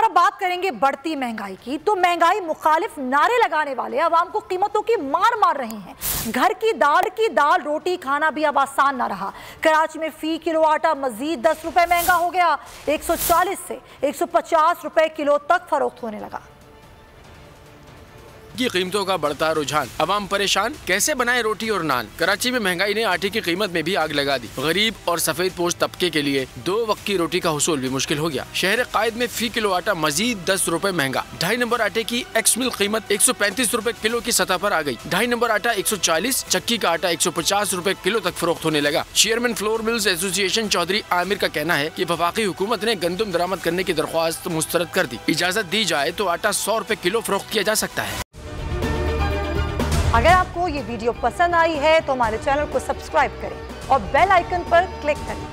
और अब बात करेंगे बढ़ती महंगाई की। तो महंगाई मुखालिफ नारे लगाने वाले अवाम को कीमतों की मार रहे हैं। घर की दाल रोटी खाना भी अब आसान ना रहा। कराची में फी किलो आटा मजीद 10 रुपए महंगा हो गया। 140 से 150 रुपए किलो तक फरोख्त होने लगा। की कीमतों का बढ़ता रुझान, अवाम परेशान, कैसे बनाए रोटी और नान। कराची में महंगाई ने आटे की कीमत में भी आग लगा दी। गरीब और सफेद पोश तबके के लिए 2 वक्त की रोटी का हुसूल भी मुश्किल हो गया। शहर कायद में फी किलो आटा मजीद 10 रुपए महंगा। 2.5 नंबर आटे की एक्स मिल कीमत 135 रुपए किलो की सतह पर आ गई। 2.5 नंबर आटा 140, चक्की का आटा 150 रुपए किलो तक फरोख्त होने लगा। Chairman flour mills association Chaudhry Aamir का कहना है कि वफाकी हुकूमत ने गंदम दरामद करने की दरख्वास्त मुस्तरद कर दी। इजाजत दी जाए तो आटा 100 रुपए किलो फरोख्त किया जा सकता है। अगर आपको ये वीडियो पसंद आई है तो हमारे चैनल को सब्सक्राइब करें और बेल आइकन पर क्लिक करें।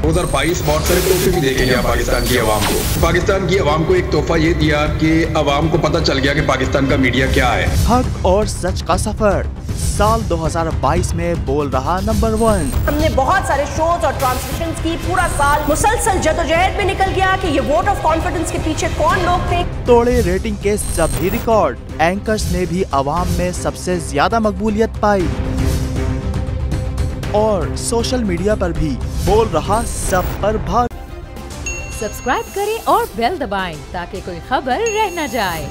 2022 बहुत सारे तोहफे भी देखे गया पाकिस्तान की आवाम को। पाकिस्तान की आवाम को एक तोहफा ये दिया कि आवाम को पता चल गया कि पाकिस्तान का मीडिया क्या है। हक और सच का सफर साल 2022 में बोल रहा नंबर 1। हमने बहुत सारे शोज और ट्रांसमिशंस की। पूरा साल मुसलसल जदोजहद में निकल गया कि ये वोट ऑफ कॉन्फिडेंस के पीछे कौन लोग थे। तोड़े रेटिंग के सभी रिकॉर्ड। एंकर्स ने भी अवाम में सबसे ज्यादा मकबूलियत पाई और सोशल मीडिया पर भी बोल रहा सब पर भाग। सब्सक्राइब करें और बेल दबाएं ताकि कोई खबर रह न जाए।